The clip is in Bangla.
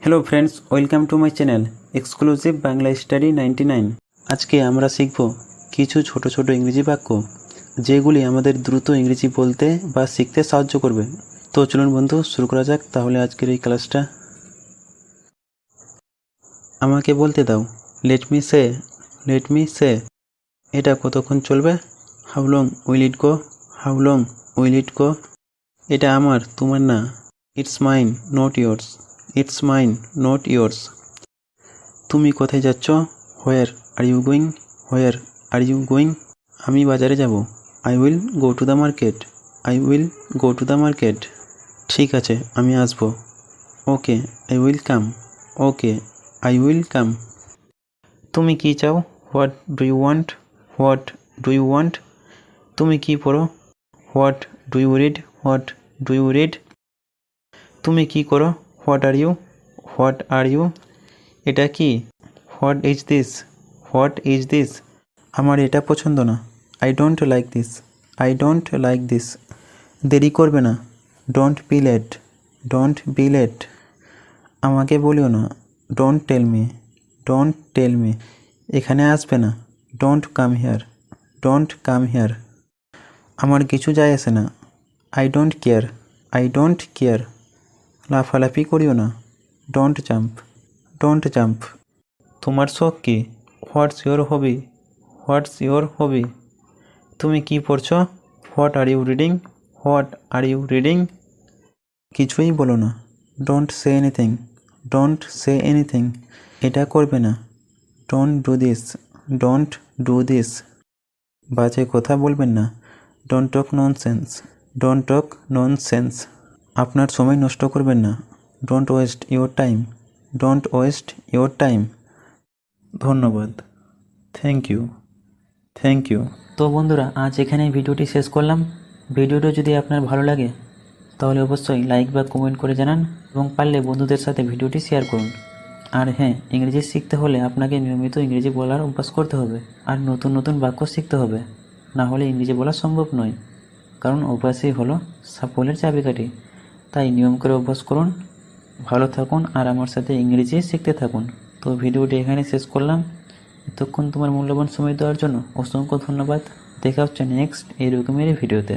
Hello friends welcome to my channel exclusive Bangla study 99। आज के আমরা শিখব কিছু ছোট ছোট ইংরেজি বাক্য যেগুলি আমাদের দ্রুত ইংরেজি বলতে বা শিখতে সাহায্য করবে। তো চলুন বন্ধু শুরু করা যাক তাহলে আজকের এই ক্লাসটা। আমাকে বলতে দাও, লেট মি সে। এটা কতক্ষণ চলবে? How long will it go, how long will it go. এটা আমার, তোমার না। It's mine not yours, it's mine not yours. তুমি কোথায় যাচ্ছ? Where are you going, where are you going. আমি বাজারে যাব। I will go to the market, I will go to the market. ঠিক আছে, আমি আসবো। Okay I will come, okay I will come. তুমি কি চাও? What do you want, what do you want. তুমি কি পড়ো? What do you read, what do you read. তুমি কি করো? What are you, what are you. এটা কি? What is this, what is this. আমার এটা পছন্দ না। I don't like this, I don't like this. দেরি করবে না। Don't be late, don't be late. আমাকে বলিও না। Don't tell me, don't tell me. এখানে আসবে না। Don't come here, don't come here. আমার কিছু যায় আসে না। I don't care, I don't care. লাফালাফি করিও না। Don't jump, don't jump. তোমার শখ কী? What's your hobby, what's your hobby. তুমি কি পড়ছো? What are you reading, what are you reading. কিছুই বলো না। Don't say anything, don't say anything. এটা করবে না। Don't do this, don't do this. বাজে কথা বলবেন না। Don't talk nonsense, don't talk nonsense. আপনার সময় নষ্ট করবেন না। Don't waste your time, don't waste your time. ধন্যবাদ। Thank you, thank you. তো বন্ধুরা আজ এখানেই ভিডিওটি শেষ করলাম। ভিডিওটা যদি আপনার ভালো লাগে তাহলে অবশ্যই লাইক বা কমেন্ট করে জানান এবং পারলে বন্ধুদের সাথে ভিডিওটি শেয়ার করুন। আর হ্যাঁ, ইংরেজি শিখতে হলে আপনাকে নিয়মিত ইংরেজি বলার অভ্যাস করতে হবে আর নতুন নতুন বাক্য শিখতে হবে, না হলে ইংরেজি বলা সম্ভব নয়। কারণ অভ্যাসই হলো সাফল্যের চাবিকাঠি। তাই নিয়ম করে অভ্যাস করুন। ভালো থাকুন আর আমার সাথে ইংরেজি শিখতে থাকুন। তো ভিডিওটি এখানে শেষ করলাম। এতক্ষণ তোমার মূল্যবান সময় দেওয়ার জন্য অসংখ্য ধন্যবাদ। দেখা হচ্ছে নেক্সট এরকমেরই ভিডিওতে।